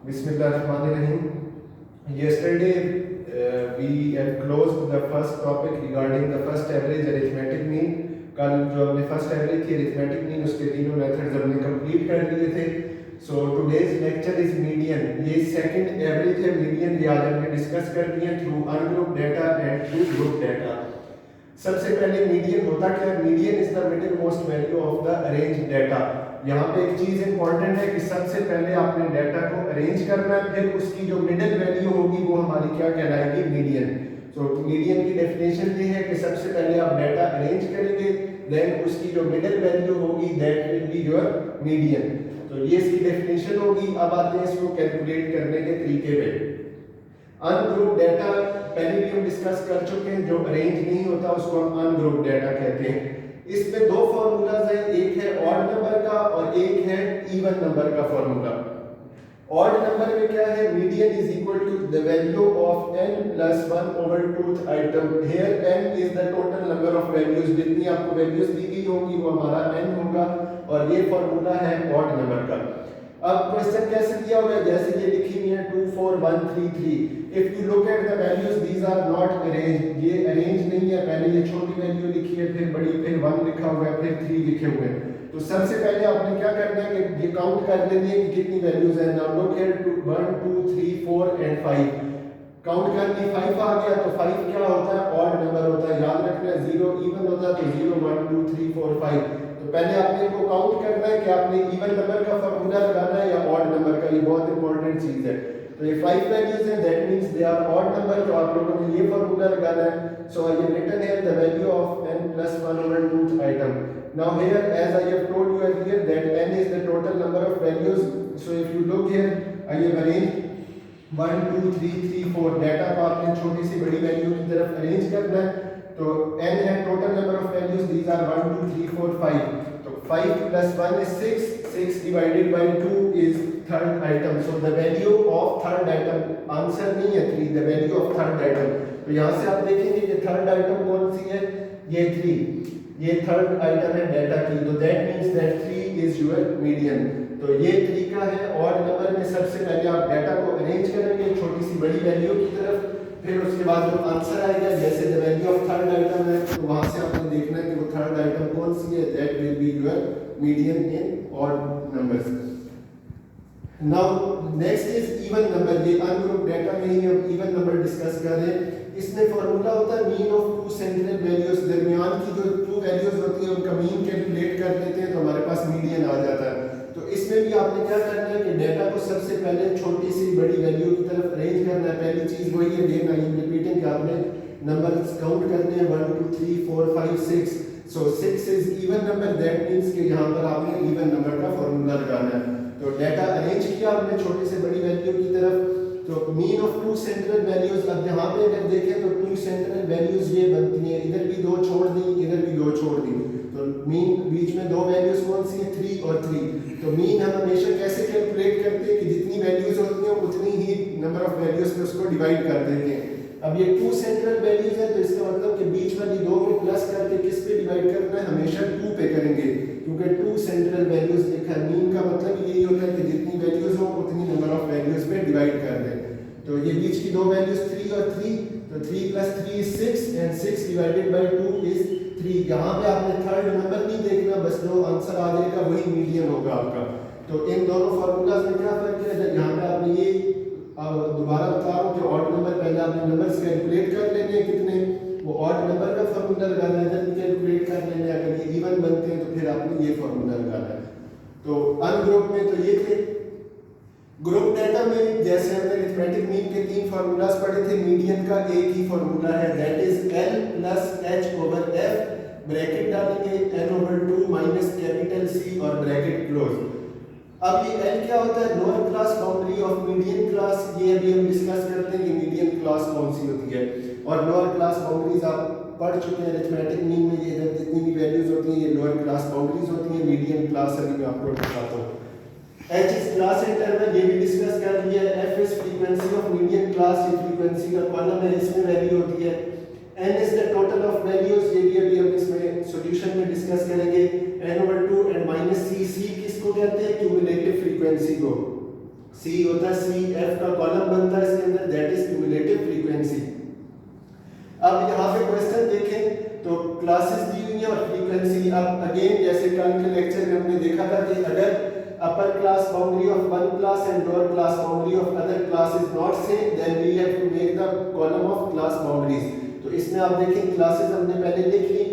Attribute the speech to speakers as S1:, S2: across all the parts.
S1: Bismillahirrahmanirrahim. Yesterday we had closed the first topic regarding the first average arithmetic mean. कल जो हमने first average थी arithmetic mean उसके तीनों मेथड्स हमने कंप्लीट कर लिए थे. So today's lecture is median. ये सेकंड एवरेज है मीडियन. ये आज हमने डिस्कस कर दिया through ungroup data and through group data. सबसे पहले मीडियन होता क्या है? Median is the middle most value of the arrange data. यहाँ पे एक चीज इंपॉर्टेंट है कि सबसे पहले आपने डाटा को अरेंज करना है, फिर उसकी जो मिडिल वैल्यू होगी वो हमारी क्या कहलाएगी? मीडियन. तो मीडियन की डेफिनेशन ये है कि सबसे पहले आप डाटा अरेंज करेंगे, देन उसकी जो मिडिल वैल्यू होगी that will be your median. तो ये इसकी डेफिनेशन होगी. अब आते हैं इसको कैलकुलेट करने के तरीके पे. अनग्रुप डाटा पहले भी हम डिस्कस कर चुके हैं. जो अरेंज नहीं होता उसको हम अनग्रुप डाटा कहते हैं. इसमें दो फॉर्मूलाज हैं, एक है ऑड नंबर का और एक है इवन नंबर का फॉर्मूला. ऑड नंबर में क्या है? Median is equal to the value of n plus 1 over twoth item. Here n is the total number of values. जितनी आपको वैल्यूज दी गई होगी वो हमारा n होगा और ये फॉर्मूला है ऑड नंबर का. अब क्वेश्चन कैसे दिया हुआ है? जैसे ये लिखी हुई है 2 4 1 3 3. If you look at the values these are not arrange. ये अरेंज नहीं है. पहले ये छोटी वैल्यू लिखी है, फिर बड़ी, फिर 1 लिखा हुआ है, फिर 3 लिखे हुए हैं. तो सबसे पहले आपने क्या करना है कि ये काउंट कर लेनी है कि कितनी वैल्यूज हैं. Now look at 1 2 3 4 and 5. Count करनी 5 आ गया तो 5 क्या होता है? ऑड नंबर होता है. याद रखना 0 इवन होता है तो 0 1 2 3 4 5. तो पहले आपने इनको काउंट करना है कि आपने इवन नंबर का फॉर्मूला लगाना है या ऑड नंबर का. ये बहुत इंपॉर्टेंट चीज है. तो ये 5 वैल्यूज हैं, that means they are odd number. तो आप लोगों ने ये फॉर्मूला लगाना है. So I have written here the value of n plus 1 over 2th item. Now here, as I have told you earlier, that n is the total number of values. So if you look here, I have arranged 1 2 3 3 4. Data को आपने छोटी से बड़ी value की तरफ arrange करना है. तो n है total number of values. These are 1 2 3 4 5. तो 5 plus 1 is 6. 6 divided by 2 is third item. So the value of third item, answer नहीं है 3, the value of third item. तो यहाँ से आप देखेंगे कि थर्ड आइटम कौन सी है? ये 3. ये थर्ड आइटम है डाटा की. तो that means that 3 is your median. तो ये तरीका है. ऑड नंबर में सबसे पहले आप डाटा को अरेंज करेंगे छोटी सी बड़ी वैल्यू की तरफ, फिर उसके बाद जो आंसर आएगा जैसे the value of third item है तो वहां से आपने देखना है कि वो थर्ड आइटम कौन सी है. That will be your median in odd numbers. Now next is even number. ये अनग्रुप डाटा में ही हम इवन नंबर डिस्कस कर रहे हैं. इसमें फॉर्मूला होता है mean of two central values. दरमियान की जो टू वैल्यूज होती है उनका मीन कैलकुलेट कर लेते हैं तो हमारे पास मीडियन आ जाता है. तो इसमें भी आपने क्या करना है कि डाटा को सबसे पहले छोटी सी बड़ी वैल्यू की तरफ अरेंज करना है. पहली चीज वही है, अगेन आई एम रिपीटिंग, कि आपने नंबर्स काउंट करने हैं 1 2 3 4 5 6. सो 6 is even number. That means कि यहाँ पर आपने इवन नंबर का फॉर्मूला लगाना है. तो डाटा अरेंज किया आपने छोटे से बड़ी वैल्यू की तरफ. तो mean of two central values. अब यहाँ पे अगर देखें तो टू सेंट्रल वैल्यूज ये बनती हैं. इधर भी 2 छोड़ दी, इधर भी 2 छोड़ दी. तो मीन बीच में 2 वैल्यूज कौन सी हैं? 3 और 3. तो मीन हम हमेशा कैसे कैलकुलेट करते हैं कि जितनी वैल्यूज होती हैं उतनी ही नंबर ऑफ वैल्यूज पे उसको डिवाइड कर देते हैं. अब ये टू सेंट्रल वैल्यूज है तो इसका मतलब कि बीच वाली 2 को प्लस करके किस पे डिवाइड करना है? हमेशा 2 पे करेंगे क्योंकि टू सेंट्रल वैल्यूज लिखा है. मीन का मतलब यही होता है कि जितनी वैल्यूज हो उतनी नंबर ऑफ वैल्यूज पे डिवाइड कर दें. तो ये बीच की 2 वैल्यूज 3 और 3. तो 3 plus 3 is 6 and 6 divided by 2 is 3. यहाँ पे आपने थर्ड नंबर नहीं देखना, बस जो आंसर आ जाएगा वही मीडियन होगा आपका. तो इन दोनों फॉर्मूलाज में क्या फर्क है? यहाँ पे आपने ये दोबारा बता रहा हूँ कि ऑड नंबर पहले आपने नंबर्स कैलकुलेट कर लेने हैं कितने, वो ऑड नंबर का फॉर्मूला लगाना है, देन कैलकुलेट कर लेने. अगर ये इवन बनते हैं तो फिर आपने ये फॉर्मूला लगाना है. तो अनग्रुप में तो ये थे. ग्रुप डाटा में जैसे हमने अरिथमेटिक मीन के 3 फार्मूलाज पढ़े थे, मीडियन का एक ही फार्मूला है. That is L plus H over F. Bracket डालेंगे n over 2 minus capital C और ब्रैकेट क्लोज. अब ये L क्या होता है? Lower class boundary of median class. ये अभी हम डिस्कस करते हैं कि मीडियन क्लास कौन सी होती है. और लोअर क्लास बाउंड्रीज आप पढ़ चुके हैं अरिथमेटिक मीन में. ये जितनी भी वैल्यूज होती हैं ये लोअर क्लास बाउंड्रीज होती हैं. मीडियन क्लास अभी मैं आपको बताता हूँ. H is class interval, ये भी डिस्कस कर लिया है. F is frequency of median class. ये फ्रीक्वेंसी का कॉलम है, इसमें वैल्यू होती है. N is the total of values. ये भी अभी हम इसमें सॉल्यूशन में डिस्कस करेंगे. N over 2 and minus C. C किसको कहते हैं? क्यूमुलेटिव फ्रीक्वेंसी को. सी होता है, सी एफ का कॉलम बनता है इसके अंदर, दैट इज क्यूमुलेटिव फ्रीक्वेंसी। अब यहाँ पे क्वेश्चन देखें तो क्लासेस दी हुई है और फ्रीक्वेंसी। अब अगेन जैसे कल के लेक्चर में हमने देखा था कि अगर upper class boundary of one class and lower class boundary of other class is not same, then we have to make the column of class boundaries. तो इसमें आप देखें क्लासेस हमने पहले लिख ली,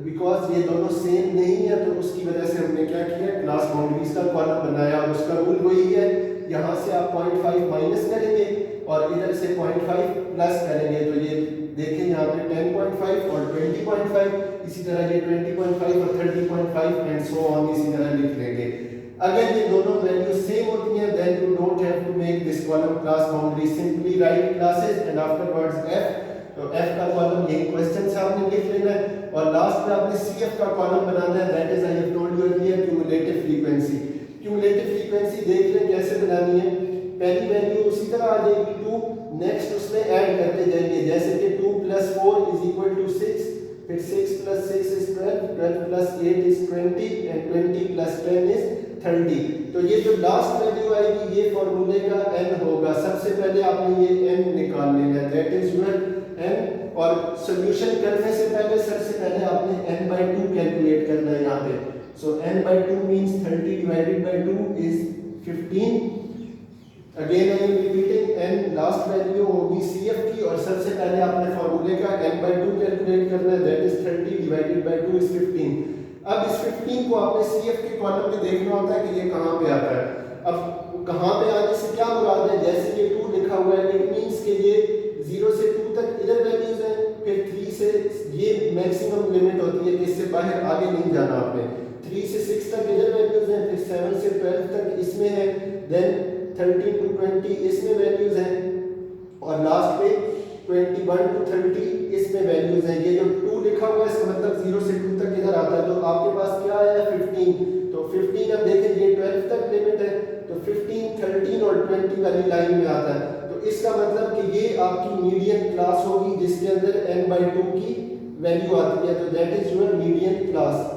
S1: बिकॉज ये दोनों सेम नहीं है तो उसकी वजह से हमने क्या किया, क्लास बाउंड्रीज का कॉलम बनाया। और उसका रूल वही है, यहाँ से आप 0.5 माइनस करेंगे और इधर से 0.5 प्लस करेंगे। तो ये देखें यहाँ पे 10.5 और 20.5, इसी तरह ये 20.5 और 30.5 एंड सो ऑन इसी तरह लिख लेंगे। अगर ये दोनों वैल्यू सेम होती हैं then you don't have to make this column class boundary, simply write classes and afterwards F. तो एफ का कॉलम यही क्वेश्चन से आपने लिख लेना है और लास्ट में आपने सी एफ का कॉलम बनाना है, that is I have told you earlier cumulative frequency. Cumulative frequency देख लें कैसे बनानी है। पहली वैल्यू उसी तरह आ जाएगी 2, नेक्स्ट उसमें ऐड करते जाएंगे, जैसे कि 2 + 4 = 6, फिर 6 + 6 is 12, 12 + 8 is 20 and 20 + 10 is 30। तो ये जो लास्ट वैल्यू आएगी ये फॉर्मूले का n होगा। सबसे पहले आपने ये n निकाल लेना है, दैट इज योर n। और सॉल्यूशन करने से पहले सबसे पहले आपने n/2 कैलकुलेट करना है यहाँ पे। सो n/2 means 30 / 2 is 15। Again I am repeating, n last value होगी CF की और सबसे पहले आपने फॉर्मूले का n/2 कैलकुलेट करना है, दैट इज 30 / 2 is 15। अब इस 15 को आपने CF के कॉलम में देखना होता है कि ये कहाँ पे आता है। अब कहाँ पे आने से क्या मुराद है, जैसे ये 2 लिखा हुआ है इट मींस कि ये 0 से 2 तक इधर वैल्यूज हैं, फिर 3 से ये मैक्सिमम लिमिट होती है कि इससे बाहर आगे नहीं जाना आपने। 3 से 6 तक इधर वैल्यूज हैं, फिर 7 से 12 तक इसमें है, देन 13 to 20 इसमें वैल्यूज हैं और लास्ट पे 21 to 30 इसमें वैल्यूज हैं। ये जो 2 लिखा हुआ है इसका मतलब 0 से 2 तक इधर आता है। तो आपके पास क्या है 15, तो 15 अब देखें ये 12 तक लिमिट है, तो 15, 13 और 20 वाली लाइन में आता है। तो इसका मतलब कि ये आपकी मीडियन क्लास होगी जिसके अंदर n/2 की वैल्यू आती है, तो that is your median class.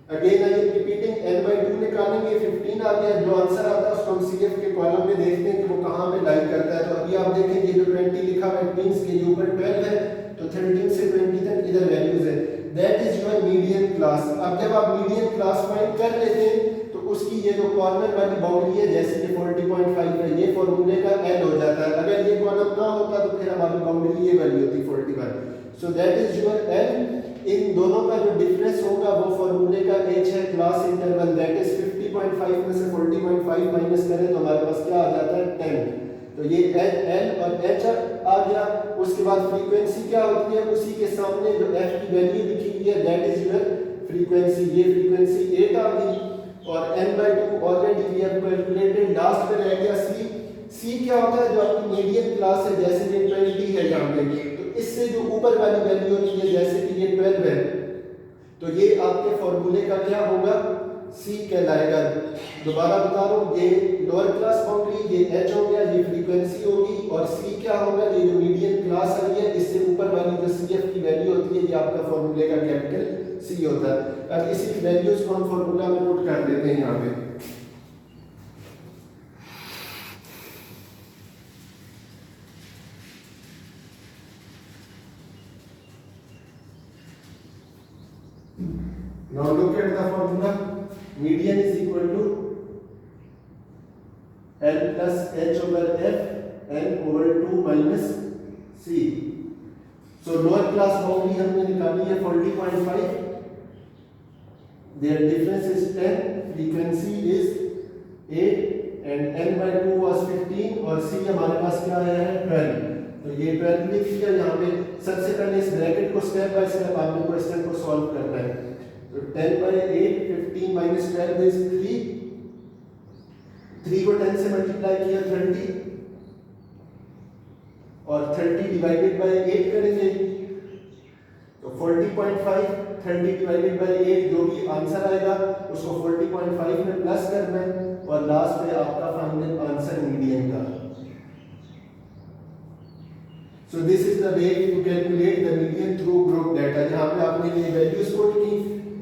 S1: Again I am repeating, n/2 निकालेंगे 15 आ गया, जो आंसर आता है उसको हम CF के कॉलम में देखते हैं कि वो कहाँ पे लाई करता है। तो अभी आप देखें ये जो 20 लिखा हुआ है मींस के ऊपर 12 है, तो 13 से 20 तक इधर वैल्यूज है, that is your median class. अब जब आप मीडियन क्लास फाइंड कर लेते हैं तो उसकी ये जो कॉर्नर वाली बाउंड्री है जैसे कि 40.5 है, ये फॉर्मूले का n हो जाता है। अगर ये कॉलम ना होता तो फिर हमारी बाउंड्री ये वाली होती 41। So that is your n। इन दोनों का जो डिफरेंस होगा वो फॉर्मूले का h है, क्लास इंटरवल, दैट इज 50.5 में से 40.5 माइनस करें तो हमारे पास क्या आ जाता है 10। तो ये n और h आ गया। उसके बाद फ्रीक्वेंसी क्या होती है, उसी के सामने जो f की वैल्यू लिखी हुई है दैट इज योर फ्रीक्वेंसी। ये फ्रीक्वेंसी 8 आ गई और n/2 already we have calculated. Last में रह गया c क्या होता है, जो आपकी मीडियन क्लास है, जैसे ये 20 है यहाँ पे, तो इससे जो ऊपर वाली वैल्यू होती है जैसे कि ये 12 है, तो ये आपके फॉर्मूले का क्या होगा, c कहलाएगा। दोबारा बता रहा हूँ, ये लोअर क्लास बाउंड्री, ये h हो गया, ये फ्रीक्वेंसी होगी और c क्या होगा, ये जो मीडियन क्लास आई है इससे ऊपर वाली जो CF की वैल्यू होती है ये आपका फॉर्मूले का कैपिटल C होता है। अब इसी वैल्यूज को हम फॉर्मूला में पुट कर देते हैं यहाँ पे। Now look at the formula. Median is equal to L plus H over F N over 2 minus C. So lower class boundary हमने निकाली है 40.5. Their difference is 10. Frequency is 8 and n/2 was 15 और C हमारे पास क्या आया है 12. तो ये 12 लिख लिया यहाँ पे। सबसे पहले इस ब्रैकेट को स्टेप बाय स्टेप आपने क्वेश्चन को सॉल्व करना है। तो 10/8 15 minus 12 is 3. 3 को 10 से मल्टीप्लाई किया 30 और 30 डिवाइडेड बाय 8 करेंगे तो 40.5। 30 डिवाइडेड बाय 8 जो भी आंसर आएगा उसको 40.5 में प्लस करना है और लास्ट में आपका फाइनल आंसर मीडियन का। So this is the way to calculate the median through group data। यहाँ पे आपने ये वैल्यूज पुट की,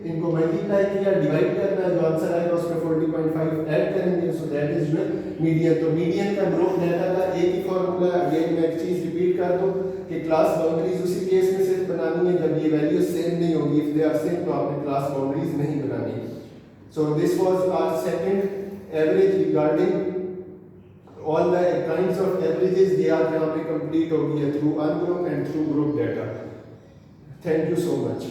S1: इनको मल्टीप्लाई किया, डिवाइड करना है, जो आंसर आएगा उसमें 40.5 ऐड करेंगे, सो दैट इज जो मीडियन। तो मीडियन का ग्रुप डाटा का एक ही फॉर्मूला, अगेन मैं एक चीज रिपीट कर दूं कि क्लास बाउंड्रीज उसी केस में सिर्फ बनानी है जब ये वैल्यू सेम नहीं होगी। इफ दे आर सेम तो आपने क्लास बाउंड्रीज नहीं बनानी। So this was our second average regarding all the kinds of averages, they are यहाँ पे complete हो गई है through ungroup and through group data. Thank you so much.